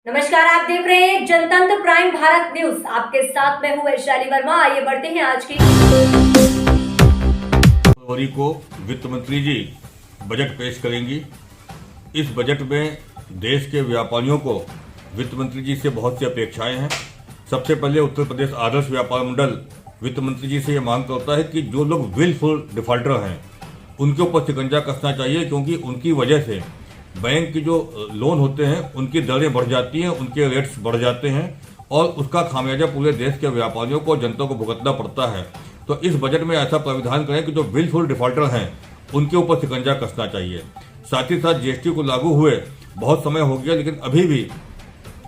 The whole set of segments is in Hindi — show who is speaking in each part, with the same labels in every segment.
Speaker 1: नमस्कार, आप देख रहे हैं जनतंत्र प्राइम भारत न्यूज। आपके साथ मैं हूं वैशाली वर्मा। आइए बढ़ते हैं आज की।
Speaker 2: फरवरी को वित्त मंत्री जी बजट पेश करेंगी। इस बजट में देश के व्यापारियों को वित्त मंत्री जी से बहुत सी अपेक्षाएं हैं। सबसे पहले उत्तर प्रदेश आदर्श व्यापार मंडल वित्त मंत्री जी से ये मांग करता है कि जो लोग विलफुल डिफॉल्टर हैं उनके ऊपर शिकंजा कसना चाहिए, क्योंकि उनकी वजह से बैंक की जो लोन होते हैं उनकी दरें बढ़ जाती हैं, उनके रेट्स बढ़ जाते हैं और उसका खामियाजा पूरे देश के व्यापारियों को, जनता को भुगतना पड़ता है। तो इस बजट में ऐसा प्राविधान करें कि जो विलफुल डिफॉल्टर हैं उनके ऊपर शिकंजा कसना चाहिए। साथ ही साथ जीएसटी को लागू हुए बहुत समय हो गया, लेकिन अभी भी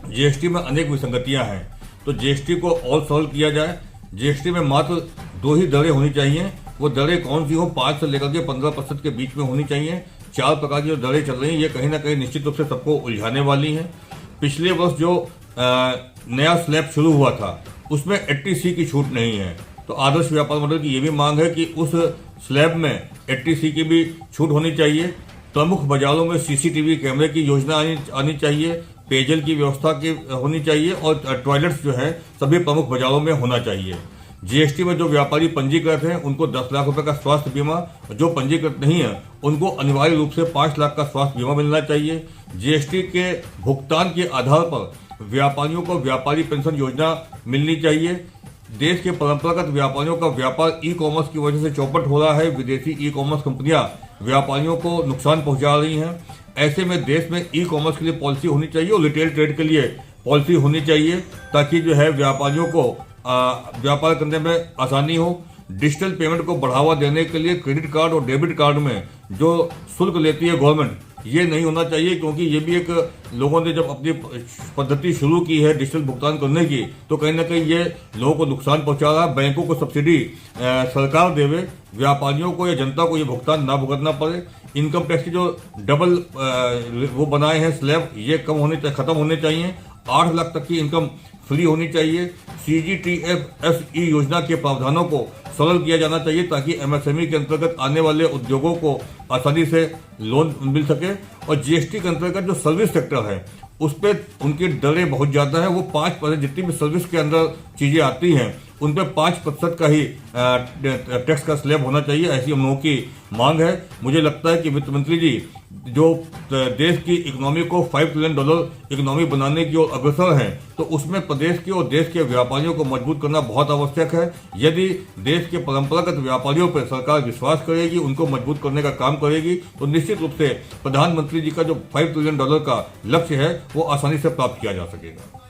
Speaker 2: जीएसटी में अनेक विसंगतियां हैं। तो जीएसटी को और सरल किया जाए। जीएसटी में मात्र 2 ही दरें होनी चाहिए। वो दरें कौन सी हो? 5 से लेकर के 15% के बीच में होनी चाहिए। 4 प्रकार की जो दरें चल रही हैं ये कहीं ना कहीं निश्चित रूप से सबको उलझाने वाली हैं। पिछले वर्ष जो नया स्लैब शुरू हुआ था उसमें 80C की छूट नहीं है। तो आदर्श व्यापार मंडल की ये भी मांग है कि उस स्लैब में 80C की भी छूट होनी चाहिए। प्रमुख बाजारों में सीसीटीवी कैमरे की योजना आनी चाहिए। पेयजल की व्यवस्था की होनी चाहिए और टॉयलेट्स जो है सभी प्रमुख बाजारों में होना चाहिए। जीएसटी में जो व्यापारी पंजीकृत हैं उनको 10 लाख रुपए का स्वास्थ्य बीमा, जो पंजीकृत नहीं है उनको अनिवार्य रूप से 5 लाख का स्वास्थ्य बीमा मिलना चाहिए। जीएसटी के भुगतान के आधार पर व्यापारियों को व्यापारी पेंशन योजना मिलनी चाहिए। देश के परंपरागत व्यापारियों का व्यापार ई कॉमर्स की वजह से चौपट हो रहा है। विदेशी ई कॉमर्स कंपनियां व्यापारियों को नुकसान पहुंचा रही हैं। ऐसे में देश में ई कॉमर्स के लिए पॉलिसी होनी चाहिए और रिटेल ट्रेड के लिए पॉलिसी होनी चाहिए, ताकि जो है व्यापारियों को व्यापार करने में आसानी हो। डिजिटल पेमेंट को बढ़ावा देने के लिए क्रेडिट कार्ड और डेबिट कार्ड में जो शुल्क लेती है गवर्नमेंट, ये नहीं होना चाहिए, क्योंकि ये भी एक लोगों ने जब अपनी पद्धति शुरू की है डिजिटल भुगतान करने की, तो कहीं ना कहीं ये लोगों को नुकसान पहुंचा रहा है। बैंकों को सब्सिडी सरकार देवे, व्यापारियों को या जनता को ये भुगतान ना भुगतना पड़े। इनकम टैक्स की जो डबल वो बनाए हैं स्लैब, ये खत्म होने चाहिए। 8 लाख तक की इनकम फ्री होनी चाहिए। CGTFSE योजना के प्रावधानों को सरल किया जाना चाहिए, ताकि एमएसएमई के अंतर्गत आने वाले उद्योगों को आसानी से लोन मिल सके। और जीएसटी के अंतर्गत जो सर्विस सेक्टर है उस पर उनकी दरें बहुत ज़्यादा है। वो 5%, जितनी भी सर्विस के अंदर चीज़ें आती हैं उन पर 5% का ही टैक्स का स्लैब होना चाहिए, ऐसी हम लोगों की मांग है। मुझे लगता है कि वित्त मंत्री जी जो देश की इकोनॉमी को $5 ट्रिलियन इकोनॉमी बनाने की ओर अग्रसर हैं, तो उसमें प्रदेश की और देश के व्यापारियों को मजबूत करना बहुत आवश्यक है। यदि देश के परंपरागत व्यापारियों पर सरकार विश्वास करेगी, उनको मजबूत करने का काम करेगी, तो निश्चित रूप से प्रधानमंत्री जी का जो $5 ट्रिलियन का लक्ष्य है वो आसानी से प्राप्त किया जा सकेगा।